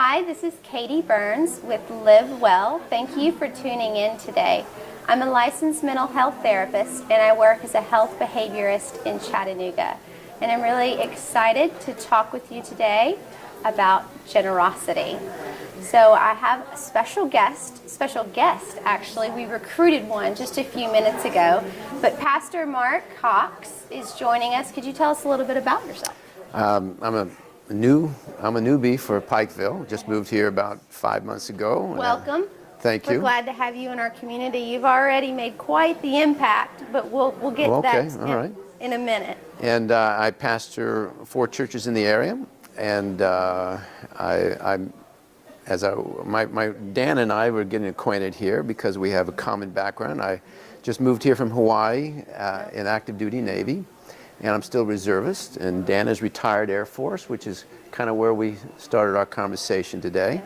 Hi, this is Katie Burns with Live Well. Thank you for tuning in today. I'm a licensed mental health therapist and I work as a health behaviorist in Chattanooga. And I'm really excited to talk with you today about generosity. So I have a special guest actually. We recruited one just a few minutes ago. But Pastor Mark Cox is joining us. Could you tell us a little bit about yourself? I'm a newbie for Pikeville. Just moved here about 5 months ago. Welcome. Thank you. We're glad to have you in our community. You've already made quite the impact, but we'll get to that in a minute. And I pastor 4 churches in the area, and Dan and I were getting acquainted here because we have a common background. I just moved here from Hawaii in active duty Navy, and I'm still reservist, and Dan is retired Air Force, which is kind of where we started our conversation today.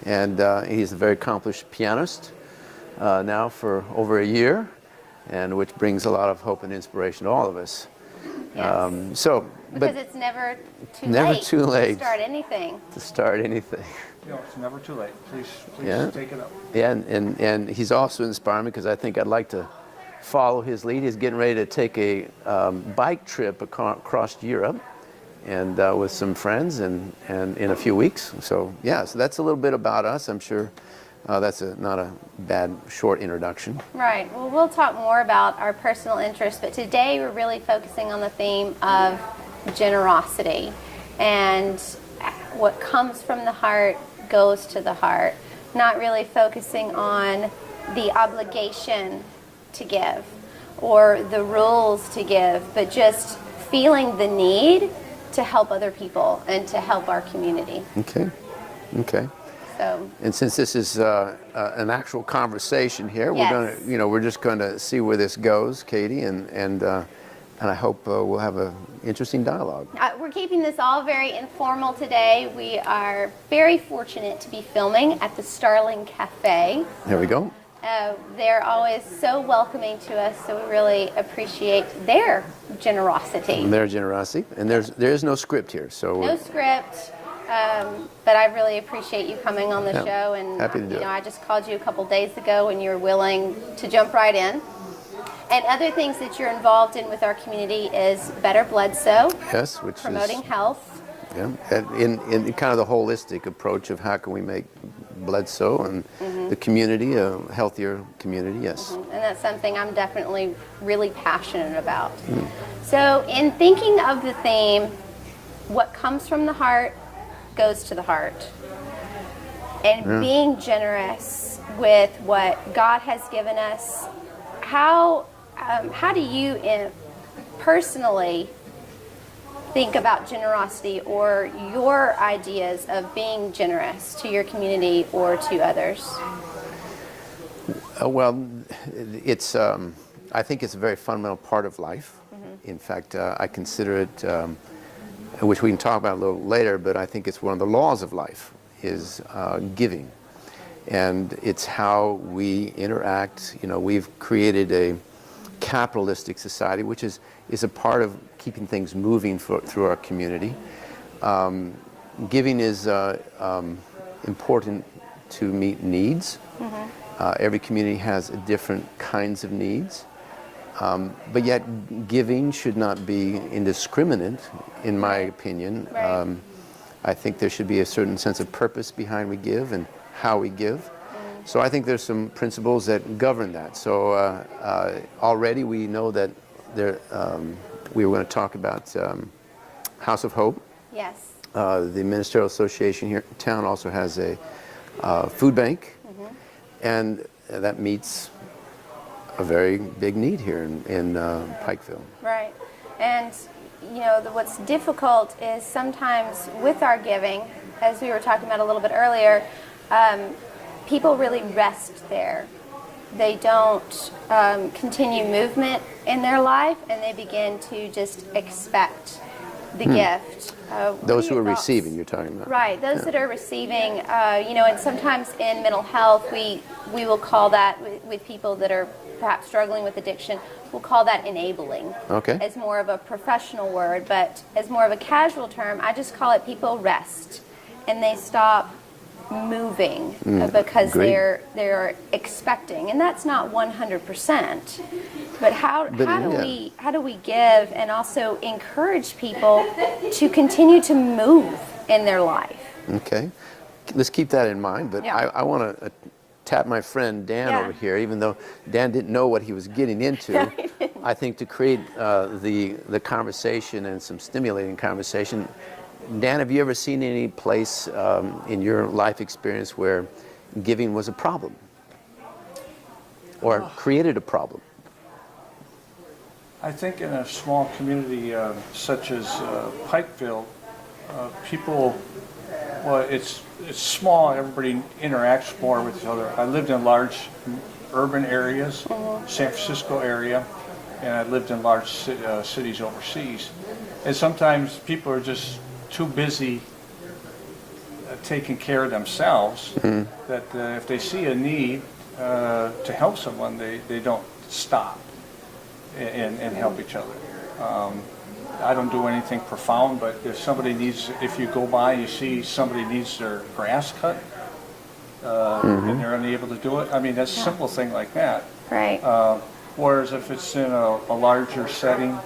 And he's a very accomplished pianist now for over a year, and which brings a lot of hope and inspiration to all of us. Yes. Because it's never too late to start anything. No, it's never too late. Please take it up. Yeah, and he's also inspiring me because I think I'd like to follow his lead. He's getting ready to take a bike trip across Europe, and with some friends, and in a few weeks. So so that's a little bit about us. I'm sure that's not a bad short introduction. Right. Well, we'll talk more about our personal interests, but today we're really focusing on the theme of generosity, and what comes from the heart goes to the heart. Not really focusing on the obligation to give or the rules to give, but just feeling the need to help other people and to help our community. Okay. So, and since this is an actual conversation here, we're just going to see where this goes, Katie, and I hope we'll have an interesting dialogue. We're keeping this all very informal today. We are very fortunate to be filming at the Starling Cafe. There we go. They're always so welcoming to us, so we really appreciate their generosity. And there is no script here, so no script. But I really appreciate you coming on the show, and happy to do it. I just called you a couple days ago, and you were willing to jump right in. And other things that you're involved in with our community is Better Bledsoe. Yes, which promoting is health. Yeah, in kind of the holistic approach of how can we make Bledsoe and the community a healthier community. Yes. And that's something I'm definitely really passionate about. So in thinking of the theme, what comes from the heart goes to the heart. And being generous with what God has given us, how do you personally think about generosity or your ideas of being generous to your community or to others? Well, it's I think it's a very fundamental part of life. In fact, I consider it, which we can talk about a little later, but I think it's one of the laws of life is giving. And it's how we interact. We've created a capitalistic society, which is a part of keeping things moving through our community. Giving is important to meet needs. Every community has different kinds of needs. But yet giving should not be indiscriminate, in my opinion. Right. I think there should be a certain sense of purpose behind we give and how we give. So I think there's some principles that govern that. So already we know that we were going to talk about House of Hope. Yes. The Ministerial Association here in town also has a food bank, and that meets a very big need here in Pikeville. Right. And what's difficult is sometimes with our giving, as we were talking about a little bit earlier, people really rest there. They don't continue movement in their life, and they begin to just expect the gift. Those who are receiving, you're talking about. Right, those that are receiving, and sometimes in mental health, we will call that, with people that are perhaps struggling with addiction, we'll call that enabling. Okay. As more of a professional word, but as more of a casual term, I just call it people rest. And they stop moving because agreed. they're expecting, and that's not 100%. But how do we give and also encourage people to continue to move in their life? Okay, let's keep that in mind. But Yeah. I want to tap my friend Dan Yeah. over here, even though Dan didn't know what he was getting into. I think to create the conversation and some stimulating conversation. Dan, have you ever seen any place in your life experience where giving was a problem or created a problem? I think in a small community such as Pikeville, people, well, it's small. Everybody interacts more with each other. I lived in large urban areas, San Francisco area, and I lived in large cities overseas. And sometimes people are just too busy taking care of themselves that if they see a need to help someone, they don't stop and help each other. I don't do anything profound, but if somebody needs, if you go by, you see somebody needs their grass cut, and they're unable to do it. I mean, that's a simple thing like that. Right. Whereas if it's in a larger setting,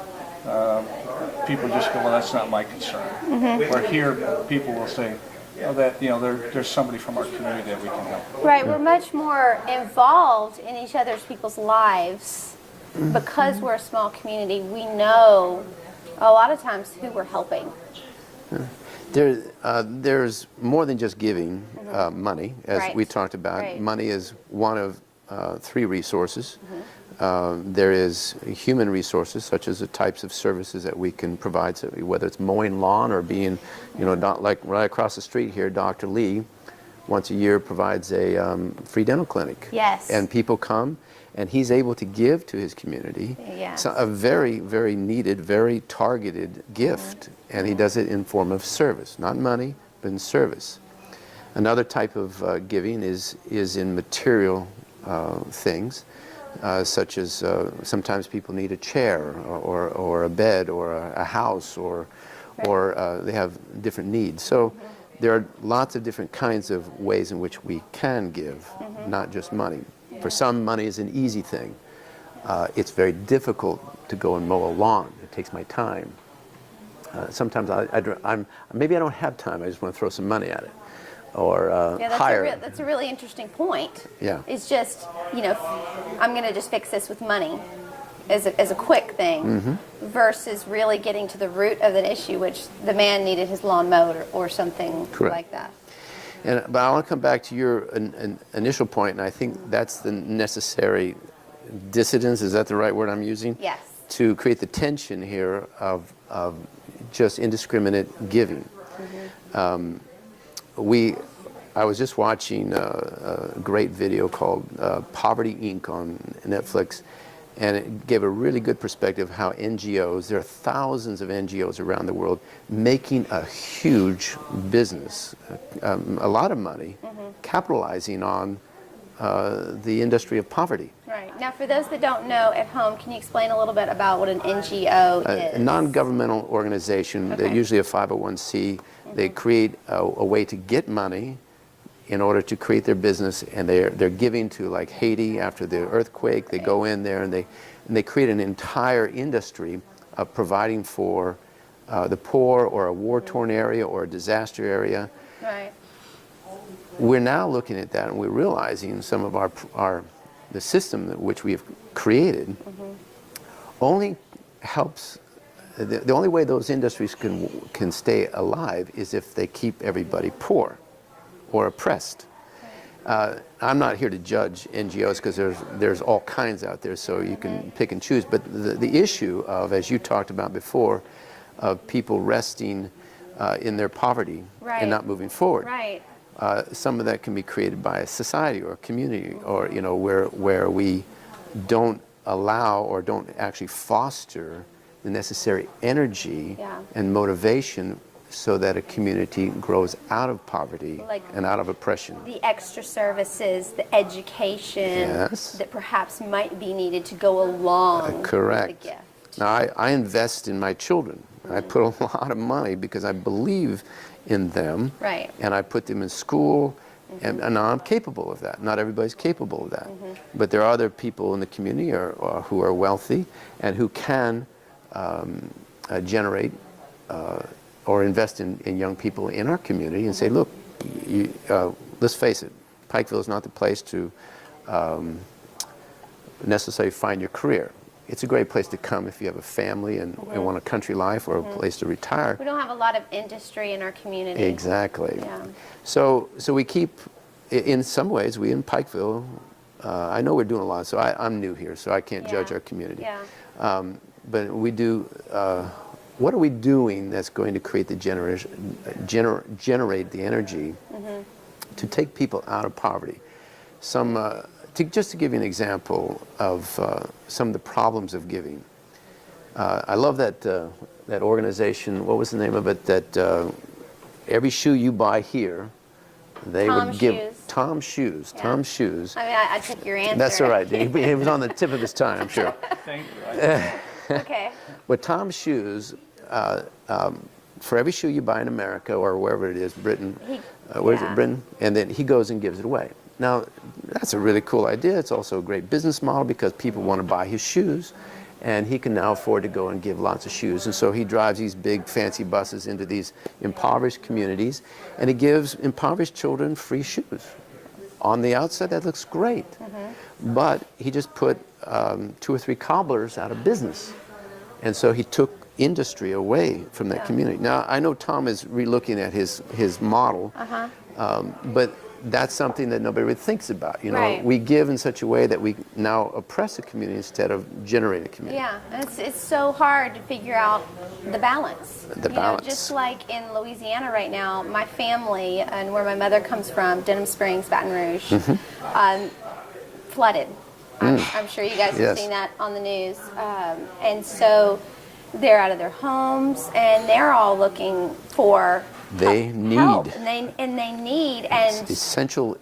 people just go, well, that's not my concern. Where here, people will say, there's somebody from our community that we can help. Right, we're much more involved in each other's people's lives because we're a small community. We know a lot of times who we're helping. There's more than just giving money, as Right. we talked about. Right. Money is one of 3 resources. There is human resources, such as the types of services that we can provide, so whether it's mowing lawn or being, like right across the street here, Dr. Lee, once a year provides a free dental clinic. Yes. And people come, and he's able to give to his community. Yes. So a very, very needed, very targeted gift, and he does it in form of service, not money, but in service. Another type of giving is in material things. Such as sometimes people need a chair or a bed or a house or they have different needs. So there are lots of different kinds of ways in which we can give, not just money. For some, money is an easy thing. It's very difficult to go and mow a lawn. It takes my time. Sometimes maybe I don't have time. I just want to throw some money at it. Or hire. That's a really interesting point. Yeah. It's just, I'm going to just fix this with money as a quick thing versus really getting to the root of an issue, which the man needed his lawn mowed or something Correct. like that. But I want to come back to your initial point, and I think that's the necessary dissidence. Is that the right word I'm using? Yes. To create the tension here of just indiscriminate giving. I was just watching a great video called Poverty Inc. on Netflix, and it gave a really good perspective of how NGOs, there are thousands of NGOs around the world making a huge business, a lot of money, capitalizing on the industry of poverty. Right. Now, for those that don't know at home, can you explain a little bit about what an NGO is? A non-governmental organization, Okay. they're usually a 501c. They create a way to get money in order to create their business, and they're giving to, like, Haiti after the earthquake. They go in there and they create an entire industry of providing for the poor or a war-torn area or a disaster area. Right. We're now looking at that and we're realizing some of the system which we've created only helps. The only way those industries can stay alive is if they keep everybody poor or oppressed. I'm not here to judge NGOs because there's all kinds out there, so you can pick and choose. But the issue of, as you talked about before, of people resting in their poverty Right. and not moving forward. Right. Some of that can be created by a society or a community, or where we don't allow or don't actually foster the necessary energy Yeah. and motivation so that a community grows out of poverty Like and out of oppression. The extra services, the education Yes. that perhaps might be needed to go along Correct. with the gift. Now, I invest in my children. I put a lot of money because I believe in them. Right. And I put them in school, And I'm capable of that. Not everybody's capable of that. But there are other people in the community or who are wealthy and who can generate or invest in young people in our community and say, look, let's face it, Pikeville is not the place to necessarily find your career. It's a great place to come if you have a family and want a country life or a place to retire. We don't have a lot of industry in our community. Exactly. Yeah. So we keep, in some ways, we in Pikeville, I know we're doing a lot, so I'm new here, so I can't judge our community. Yeah. But we do, what are we doing that's going to create the generate the energy to take people out of poverty? Just to give you an example of some of the problems of giving. I love that organization, what was the name of it, that every shoe you buy here, they would give Tom's Shoes. Yeah. Tom's Shoes. I mean, I took your answer. That's all right. He was on the tip of his tongue, I'm sure. Thank you. Okay. But Tom's Shoes, for every shoe you buy in America or wherever it is, Britain, where is it, Britain? And then he goes and gives it away. Now, that's a really cool idea. It's also a great business model because people want to buy his shoes, and he can now afford to go and give lots of shoes. And so he drives these big fancy buses into these impoverished communities, and he gives impoverished children free shoes. On the outside, that looks great. But he just put 2 or 3 cobblers out of business. And so he took industry away from that community. Now, I know Tom is relooking at his model, but that's something that nobody really thinks about. You know, Right. we give in such a way that we now oppress a community instead of generate a community. Yeah, and it's so hard to figure out the balance. The balance. Know, just like in Louisiana right now, my family and where my mother comes from, Denham Springs, Baton Rouge, flooded. I'm sure you guys have seen that on the news. And so they're out of their homes, and they're all looking for help. And they need essential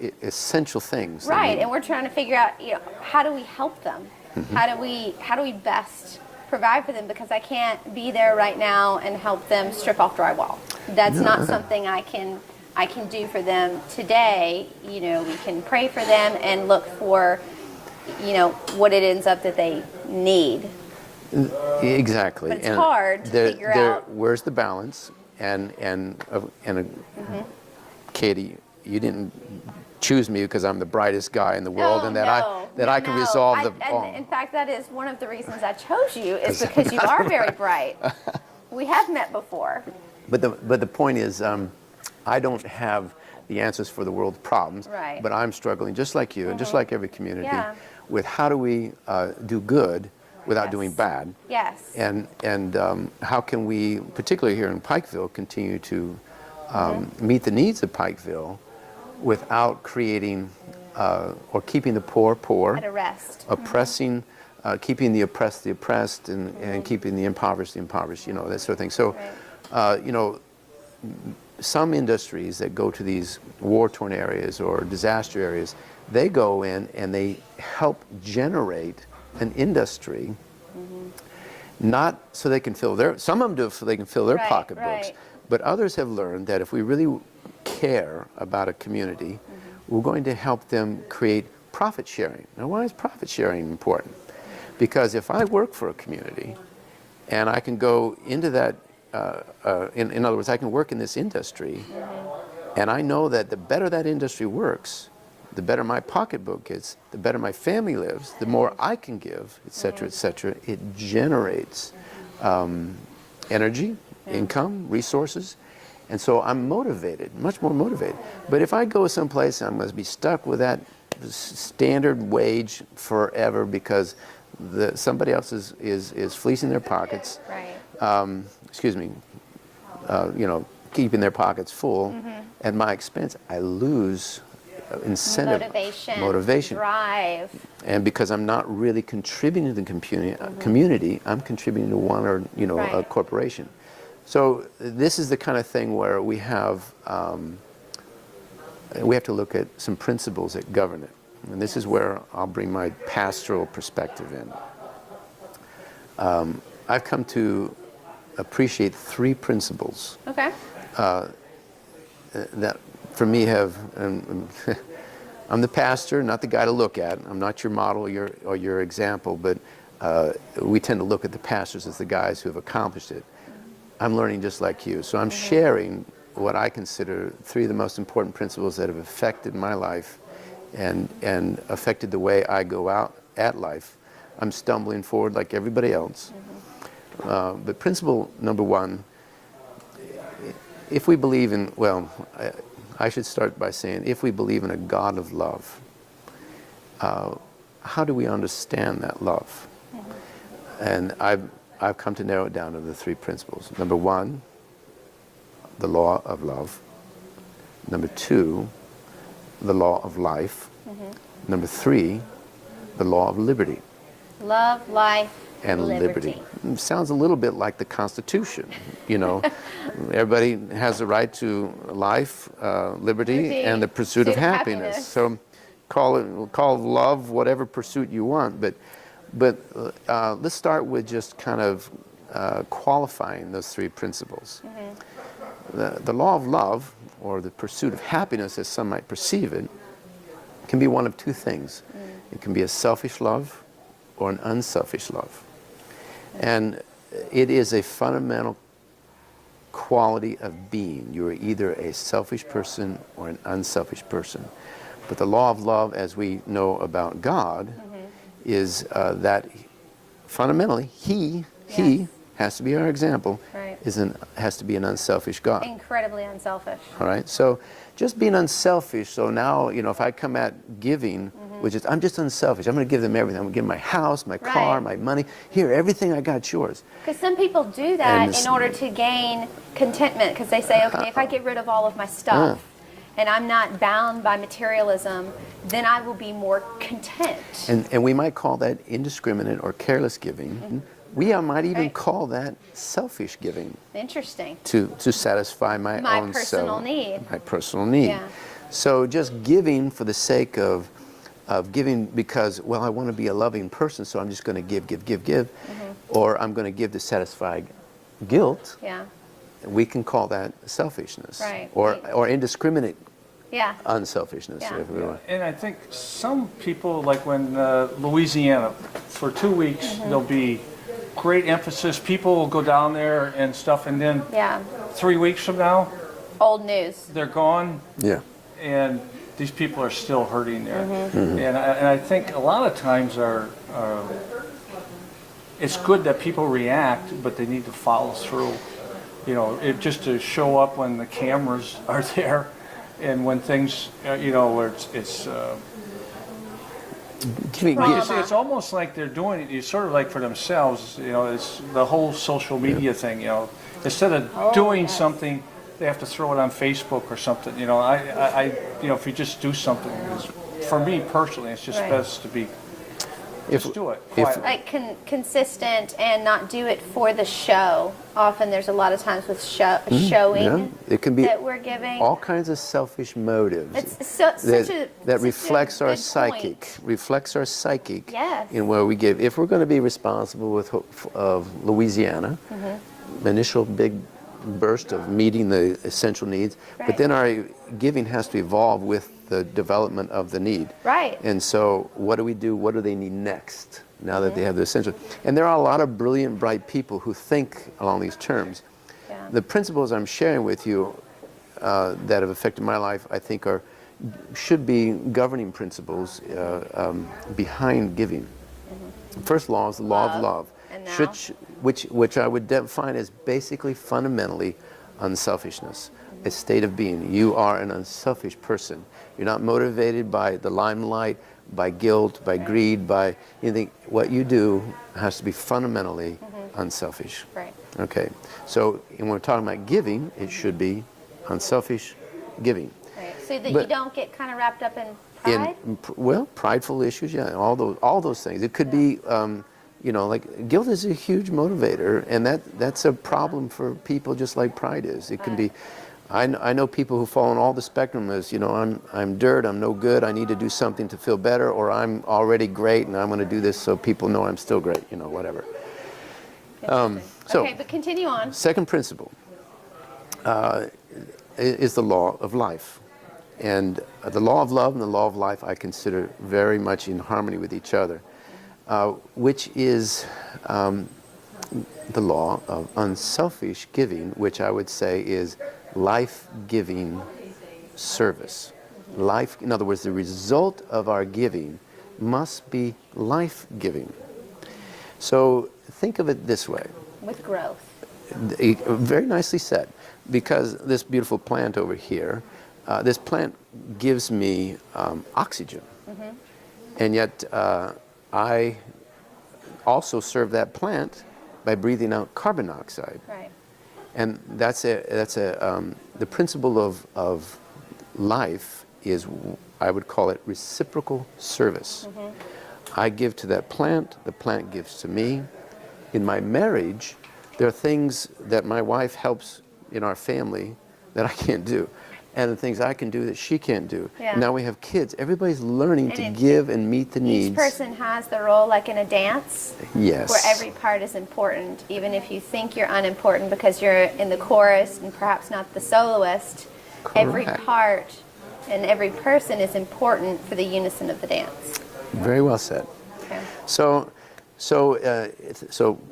things. Right, and we're trying to figure out, how do we help them? How do we best provide for them? Because I can't be there right now and help them strip off drywall. That's not something I can do for them today. We can pray for them and look for, what it ends up that they need. Exactly. But it's hard to figure out. Where's the balance? And Katie, you didn't choose me because I'm the brightest guy in the world, and that I can resolve the. And in fact, that is one of the reasons I chose you, is because you are very bright. We have met before. But the point is, I don't have the answers for the world's problems. Right. But I'm struggling, just like you, and just like every community, with how do we do good without doing bad. Yes. And how can we, particularly here in Pikeville, continue to meet the needs of Pikeville without creating or keeping the poor at a rest, oppressing, keeping the oppressed, and keeping the impoverished, that sort of thing. So, some industries that go to these war-torn areas or disaster areas, they go in and they help generate an industry, not so they can some of them do it so they can fill their pocketbooks, but others have learned that if we really care about a community, we're going to help them create profit sharing. Now, why is profit sharing important? Because if I work for a community and I can go into that, in other words, I can work in this industry, and I know that the better that industry works, the better my pocketbook gets, the better my family lives, the more I can give, et cetera, it generates energy, income, resources, and so I'm motivated, much more motivated. But if I go someplace, I'm going to be stuck with that standard wage forever because somebody else is fleecing their pockets. Right. Keeping their pockets full at my expense. I lose incentive, motivation, drive. And because I'm not really contributing to the community, I'm contributing to one or a corporation. So this is the kind of thing where we have to look at some principles that govern it, and this is where I'll bring my pastoral perspective in. I've come to appreciate 3 principles. Okay. That for me have, I'm the pastor, not the guy to look at. I'm not your model or your example, but we tend to look at the pastors as the guys who have accomplished it. I'm learning just like you. So I'm sharing what I consider 3 of the most important principles that have affected my life and affected the way I go out at life. I'm stumbling forward like everybody else. But principle number 1, if we believe in, well, I should start by saying, if we believe in a God of love, how do we understand that love? And I've come to narrow it down to the 3 principles. Number 1, the law of love. Number 2, the law of life. Number 3, the law of liberty. Love, life, And liberty. Sounds a little bit like the Constitution, you know. Everybody has the right to life, liberty, and the pursuit of happiness. So call love whatever pursuit you want, but let's start with just kind of qualifying those 3 principles. The law of love, or the pursuit of happiness as some might perceive it, can be one of 2 things. It can be a selfish love or an unselfish love. And it is a fundamental quality of being. You are either a selfish person or an unselfish person. But the law of love, as we know about God, is that fundamentally He has to be our example, has to be an unselfish God. Incredibly unselfish. All right, so just being unselfish. So now, you know, if I come at giving, which is, I'm just unselfish. I'm going to give them everything. I'm going to give them my house, my car, my money. Here, everything I got's yours. Because some people do that in order to gain contentment, because they say, okay, if I get rid of all of my stuff and I'm not bound by materialism, then I will be more content. And we might call that indiscriminate or careless giving. We might even call that selfish giving. Interesting. To satisfy my own personal need. My personal need. Yeah. So just giving for the sake of giving because, well, I want to be a loving person, so I'm just going to give. Or I'm going to give to satisfy guilt. Yeah. We can call that selfishness. Right. Or indiscriminate unselfishness. Yeah. If we want. And I think some people, like when Louisiana, for 2 weeks, there'll be great emphasis. People will go down there and stuff, and then 3 weeks from now, old news. They're gone. Yeah. And these people are still hurting there. And I think a lot of times it's good that people react, but they need to follow through. You know, just to show up when the cameras are there, and when things, you know, where it's it's almost like they're doing it. It's sort of like for themselves. You know, it's the whole social media thing. You know, instead of doing something, they have to throw it on Facebook or something. You know, you know, if you just do something, for me personally, it's just best to be. Just do it. Like consistent and not do it for the show. Often there's a lot of times with showing it can be that we're giving. All kinds of selfish motives. It's that reflects our psychic. Reflects our psychic Yes. in where we give. If we're going to be responsible of Louisiana, initial big burst of meeting the essential needs, but then our giving has to evolve with the development of the need. Right. And so what do we do? What do they need next now that they have the essential? And there are a lot of brilliant, bright people who think along these terms. Yeah. The principles I'm sharing with you that have affected my life, I think should be governing principles behind giving. First law is the law of love. Which I would define as basically fundamentally unselfishness, a state of being. You are an unselfish person. You're not motivated by the limelight, by guilt, by greed, by anything. What you do has to be fundamentally unselfish. Right. Okay. So when we're talking about giving, it should be unselfish giving. Right. So that you don't get kind of wrapped up in pride? Prideful issues, all those things. It could be. You know, like guilt is a huge motivator, and that's a problem for people just like pride is. It can be. I know people who fall on all the spectrum as, you know, I'm dirt, I'm no good, I need to do something to feel better, or I'm already great and I'm going to do this so people know I'm still great, you know, whatever. Okay, but continue on. Second principle is the law of life. And the law of love and the law of life I consider very much in harmony with each other, which is the law of unselfish giving, which I would say is life-giving service. Life, in other words, the result of our giving must be life-giving. So think of it this way. With growth. Very nicely said, because this beautiful plant over here, this plant gives me oxygen, and yet I also serve that plant by breathing out carbon dioxide. Right. And the principle of life is, I would call it reciprocal service. I give to that plant, the plant gives to me. In my marriage, there are things that my wife helps in our family that I can't do, and the things I can do that she can't do. Yeah. Now we have kids. Everybody's learning to And give and meet the needs. Each person has the role, like in a dance, Yes. where every part is important, even if you think you're unimportant because you're in the chorus and perhaps not the soloist. Every Correct. part and every person is important for the unison of the dance. Very well said. Okay. So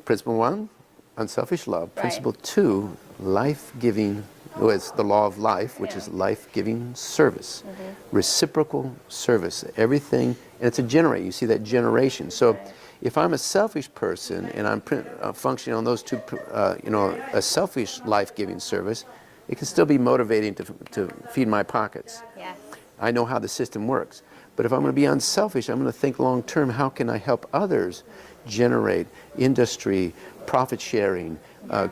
principle one, unselfish love. Right. Principle two, life-giving, it's the law of life, which Yeah. is life-giving service. Reciprocal service. Everything, and it's a generate. You see that generation. So if I'm a selfish person and I'm functioning on those two, a selfish life-giving service, it can still be motivating to feed my pockets. Yes. I know how the system works. But if I'm going to be unselfish, I'm going to think long term, how can I help others generate industry, profit sharing,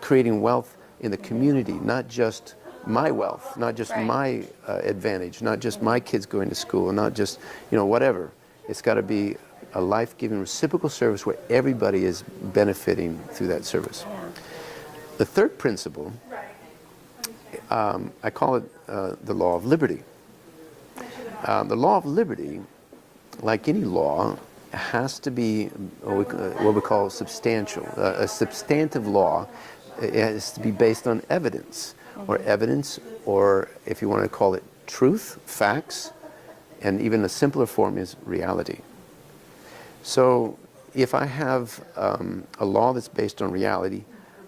creating wealth in the community, not just my wealth, not just Right. my advantage, not just my kids going to school, not just, whatever. It's got to be a life-giving reciprocal service where everybody is benefiting through that service. Yeah. The third principle, I call it the law of liberty. The law of liberty, like any law, has to be what we call substantial. A substantive law, it has to be based on evidence, or if you want to call it truth, facts, and even a simpler form is reality. So if I have a law that's based on reality,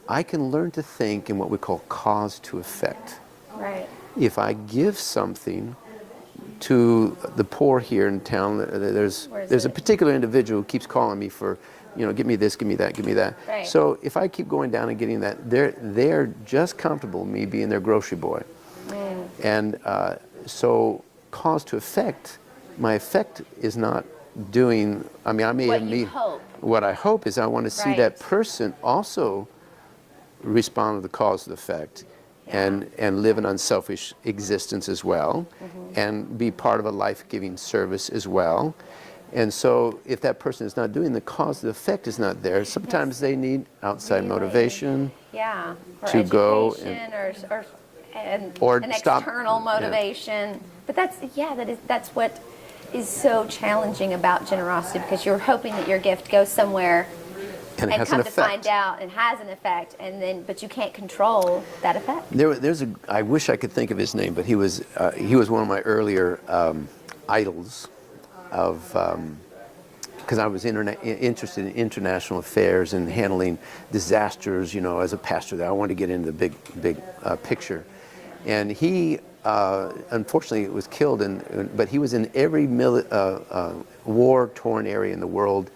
I can learn to think in what we call cause to effect. Right. If I give something to the poor here in town, there's a particular individual who keeps calling me for, give me this, give me that, give me that. Right. So if I keep going down and getting that, they're just comfortable with me being their grocery boy. And so cause to effect, my effect is not doing, I may What have you hope. What I hope is I want to see Right. that person also respond to the cause of the effect. And live an unselfish existence as well, and be part of a life-giving service as well. And so if that person is not doing, the cause, the effect is not there. Sometimes they need outside motivation. Yeah. Or To go education, or an stop- external yeah. motivation. But that's what is so challenging about generosity, because you're hoping that your gift goes somewhere And it has come an to effect. find out it has an effect, but you can't control that effect. I wish I could think of his name, but he was one of my earlier idols because I was interested in international affairs and handling disasters, as a pastor there. I wanted to get into the big picture. And he, unfortunately, was killed, but he was in every war-torn area in the world,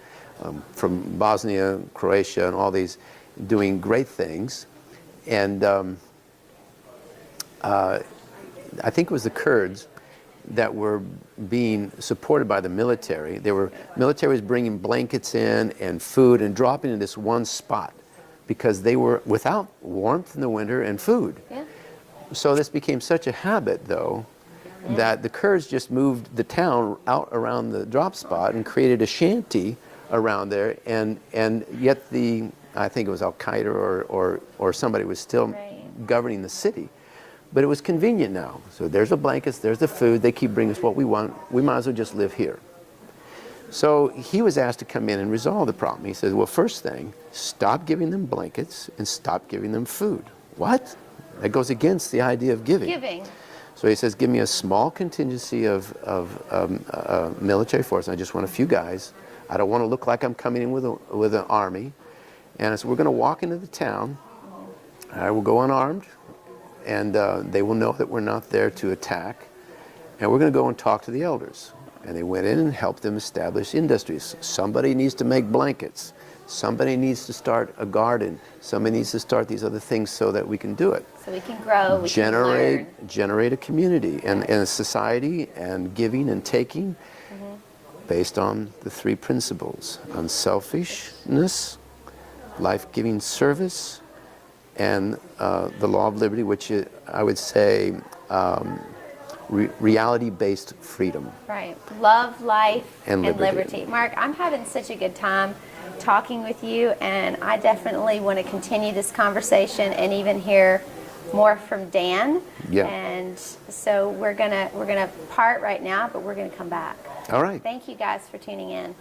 from Bosnia, Croatia, and all these, doing great things. And I think it was the Kurds that were being supported by the military. Military was bringing blankets in and food and dropping in this one spot because they were without warmth in the winter and food. Yeah. So this became such a habit, though, that the Kurds just moved the town out around the drop spot and created a shanty around there, and yet I think it was Al Qaeda or somebody was still Right. governing the city. But it was convenient now. So there's the blankets, there's the food, they keep bringing us what we want, we might as well just live here. So he was asked to come in and resolve the problem. He says, well, first thing, stop giving them blankets and stop giving them food. What? That goes against the idea of giving. So he says, give me a small contingency of military force. I just want a few guys. I don't want to look like I'm coming in with an army. And I said, we're going to walk into the town. I will go unarmed, and they will know that we're not there to attack. And we're going to go and talk to the elders. And they went in and helped them establish industries. Somebody needs to make blankets. Somebody needs to start a garden. Somebody needs to start these other things so that we can do it. So we can grow, we can learn. Generate a community and a society, and giving and taking based on the three principles: unselfishness, life-giving service, and the law of liberty, which I would say reality-based freedom. Right. Love, life, And liberty. Mark, I'm having such a good time talking with you, and I definitely want to continue this conversation and even hear more from Dan. Yeah. And so we're gonna part right now, but we're gonna come back. All right. Thank you guys for tuning in.